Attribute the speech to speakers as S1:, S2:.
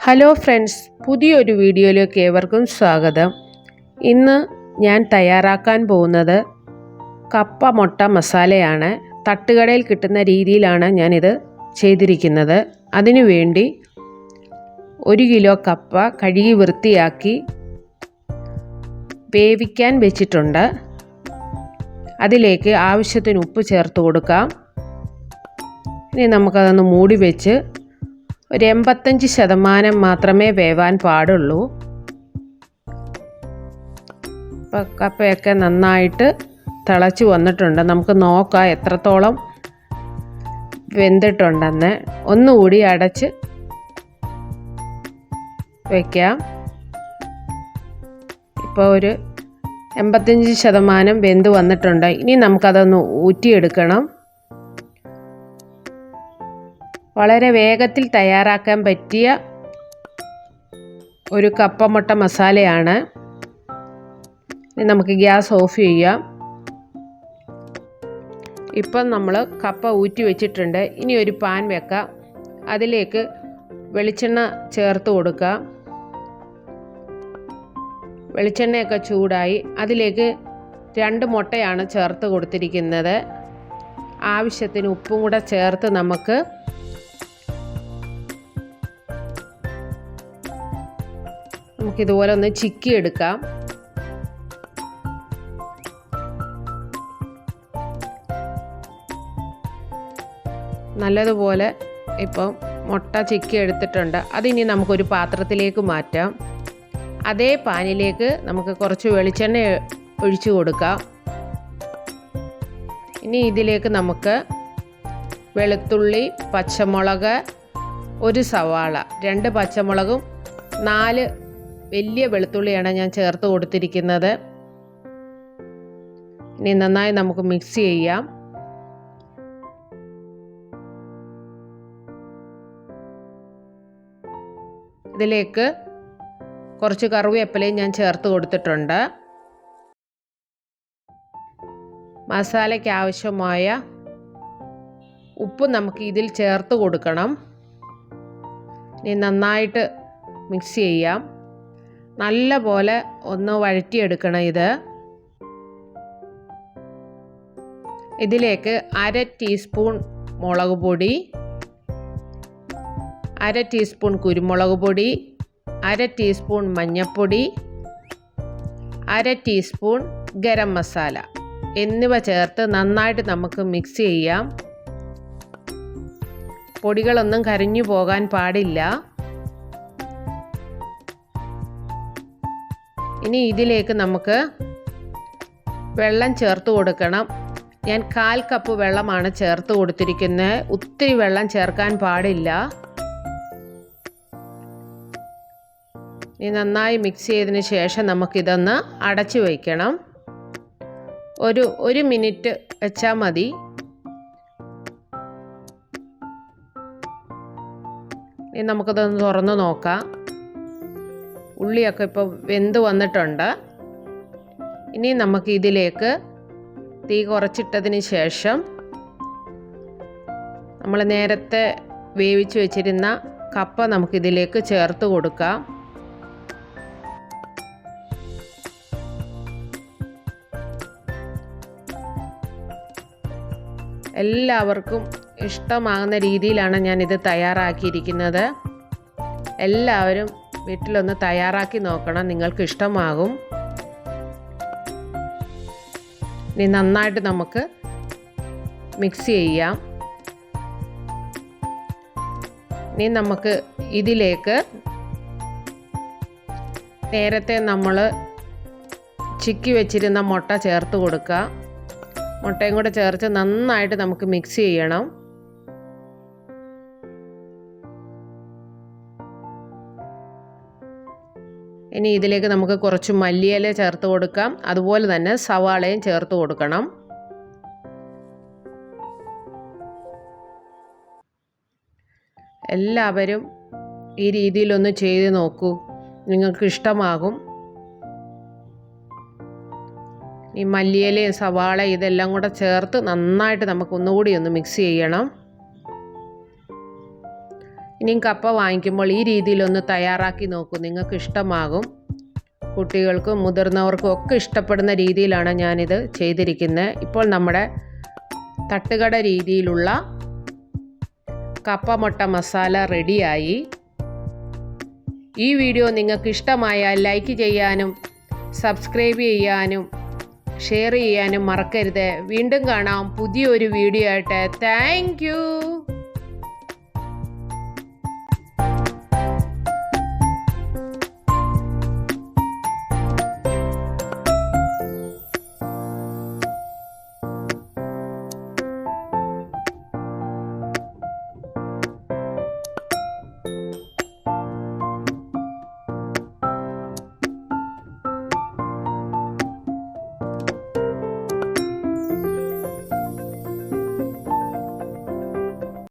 S1: Hello friends, പുതിയൊരു വീഡിയോയിലേക്ക് ഏവർക്കും സ്വാഗതം. ഇന്ന് ഞാൻ തയ്യാറാക്കാൻ പോകുന്നത് കപ്പ മുട്ട മസാലയാണ്. തട്ടുകടയിൽ കിട്ടുന്ന രീതിയിലാണ് ഞാനിത് ചെയ്തിരിക്കുന്നത്. അതിനുവേണ്ടി 1 കിലോ കപ്പ കഴുകി വൃത്തിയാക്കി വേവിക്കാൻ വെച്ചിട്ടുണ്ട്. അതിലേക്ക് ആവശ്യത്തിന് ഉപ്പ് ചേർത്ത് കൊടുക്കാം. ഇനി നമുക്കതൊന്ന് മൂടി വെച്ച് ഒരു 85% മാത്രമേ വേവാൻ പാടുള്ളൂ. ഇപ്പോൾ കപ്പയൊക്കെ നന്നായിട്ട് തിളച്ച് വന്നിട്ടുണ്ട്. നമുക്ക് നോക്കാം എത്രത്തോളം വെന്തിട്ടുണ്ടെന്ന്. ഒന്നുകൂടി അടച്ച് വയ്ക്കാം. ഇപ്പോൾ ഒരു 85% വെന്ത് വന്നിട്ടുണ്ട്. ഇനി നമുക്കതൊന്ന് ഊറ്റിയെടുക്കണം. വളരെ വേഗത്തിൽ തയ്യാറാക്കാൻ പറ്റിയ ഒരു കപ്പ മുട്ട മസാലയാണ്. ഇനി നമുക്ക് ഗ്യാസ് ഓഫ് ചെയ്യാം. ഇപ്പം നമ്മൾ കപ്പ ഊറ്റി വെച്ചിട്ടുണ്ട്. ഇനി ഒരു പാൻ വെക്കാം. അതിലേക്ക് വെളിച്ചെണ്ണ ചേർത്ത് കൊടുക്കാം. വെളിച്ചെണ്ണയൊക്കെ ചൂടായി അതിലേക്ക് 2 മുട്ടയാണ് ചേർത്ത് കൊടുത്തിരിക്കുന്നത്. ആവശ്യത്തിന് ഉപ്പും കൂടെ ചേർത്ത് നമുക്കിതുപോലെ ഒന്ന് ചിക്കിയെടുക്കാം. നല്ലതുപോലെ ഇപ്പം മുട്ട ചിക്കി എടുത്തിട്ടുണ്ട്. അതിനി നമുക്കൊരു പാത്രത്തിലേക്ക് മാറ്റാം. അതേ പാനിലേക്ക് നമുക്ക് കുറച്ച് വെളിച്ചെണ്ണ ഒഴിച്ചു കൊടുക്കാം. ഇനി ഇതിലേക്ക് നമുക്ക് വെളുത്തുള്ളി, പച്ചമുളക്, 1 സവാള, 2 പച്ചമുളകും 4 വലിയ വെളുത്തുള്ളിയാണ് ഞാൻ ചേർത്ത് കൊടുത്തിരിക്കുന്നത്. ഇനി നന്നായി നമുക്ക് മിക്സ് ചെയ്യാം. ഇതിലേക്ക് കുറച്ച് കറിവേപ്പിലയും ഞാൻ ചേർത്ത് കൊടുത്തിട്ടുണ്ട്. മസാലയ്ക്ക് ആവശ്യമായ ഉപ്പ് നമുക്ക് ഇതിൽ ചേർത്ത് കൊടുക്കണം. ഇനി നന്നായിട്ട് മിക്സ് ചെയ്യാം. നല്ല പോലെ ഒന്ന് വഴറ്റിയെടുക്കണം. ഇതിലേക്ക് 1/2 ടീസ്പൂൺ മുളക് പൊടി, 1/2 ടീസ്പൂൺ കുരുമുളക് പൊടി, 1/2 ടീസ്പൂൺ മഞ്ഞൾപ്പൊടി, 1/2 ടീസ്പൂൺ ഗരം മസാല എന്നിവ ചേർത്ത് നന്നായിട്ട് നമുക്ക് മിക്സ് ചെയ്യാം. പൊടികളൊന്നും കരിഞ്ഞു പോകാൻ പാടില്ല. ഇനി ഇതിലേക്ക് നമുക്ക് വെള്ളം ചേർത്ത് കൊടുക്കണം. ഞാൻ 1/4 കപ്പ് വെള്ളമാണ് ചേർത്ത് കൊടുത്തിരിക്കുന്നത്. ഒത്തിരി വെള്ളം ചേർക്കാൻ പാടില്ല. ഇനി നന്നായി മിക്സ് ചെയ്തതിന് ശേഷം നമുക്കിതൊന്ന് അടച്ചു വയ്ക്കണം. ഒരു 1 മിനിറ്റ് വെച്ചാൽ മതി. ഇനി നമുക്കിതൊന്ന് തുറന്ന് നോക്കാം. ഉള്ളിയൊക്കെ ഇപ്പോൾ വെന്ത് വന്നിട്ടുണ്ട്. ഇനി നമുക്ക് ഇതിലേക്ക് തീ കുറച്ചിട്ടതിന് ശേഷം നമ്മൾ നേരത്തെ വേവിച്ച് വെച്ചിരുന്ന കപ്പ നമുക്കിതിലേക്ക് ചേർത്ത് കൊടുക്കാം. എല്ലാവർക്കും ഇഷ്ടമാകുന്ന രീതിയിലാണ് ഞാനിത് തയ്യാറാക്കിയിരിക്കുന്നത്. എല്ലാവരും വീട്ടിലൊന്ന് തയ്യാറാക്കി നോക്കണം, നിങ്ങൾക്ക് ഇഷ്ടമാകും. ഇനി നന്നായിട്ട് നമുക്ക് മിക്സ് ചെയ്യാം. ഇനി നമുക്ക് ഇതിലേക്ക് നേരത്തെ നമ്മൾ ചിക്കി വെച്ചിരുന്ന മുട്ട ചേർത്ത് കൊടുക്കുക. മുട്ടയും കൂടെ ചേർത്ത് നന്നായിട്ട് നമുക്ക് മിക്സ് ചെയ്യണം. ഇനി ഇതിലേക്ക് നമുക്ക് കുറച്ച് മല്ലിയില ചേർത്ത് കൊടുക്കാം. അതുപോലെ തന്നെ സവാളയും ചേർത്ത് കൊടുക്കണം. എല്ലാവരും ഈ രീതിയിലൊന്ന് ചെയ്ത് നോക്കൂ, നിങ്ങൾക്ക് ഇഷ്ടമാകും. ഈ മല്ലിയിലയും സവാള ഇതെല്ലാം കൂടെ ചേർത്ത് നന്നായിട്ട് നമുക്ക് ഒന്നുകൂടി ഒന്ന് മിക്സ് ചെയ്യണം. ഇനിയും കപ്പ വാങ്ങിക്കുമ്പോൾ ഈ രീതിയിലൊന്ന് തയ്യാറാക്കി നോക്കൂ, നിങ്ങൾക്ക് ഇഷ്ടമാകും. കുട്ടികൾക്കും മുതിർന്നവർക്കും ഒക്കെ ഇഷ്ടപ്പെടുന്ന രീതിയിലാണ് ഞാനിത് ചെയ്തിരിക്കുന്നത്. ഇപ്പോൾ നമ്മുടെ തട്ടുകട രീതിയിലുള്ള കപ്പ മുട്ട മസാല റെഡിയായി. ഈ വീഡിയോ നിങ്ങൾക്ക് ഇഷ്ടമായാൽ ലൈക്ക് ചെയ്യാനും സബ്സ്ക്രൈബ് ചെയ്യാനും ഷെയർ ചെയ്യാനും മറക്കരുത്. വീണ്ടും കാണാം പുതിയൊരു വീഡിയോ ആയിട്ട്. Thank you.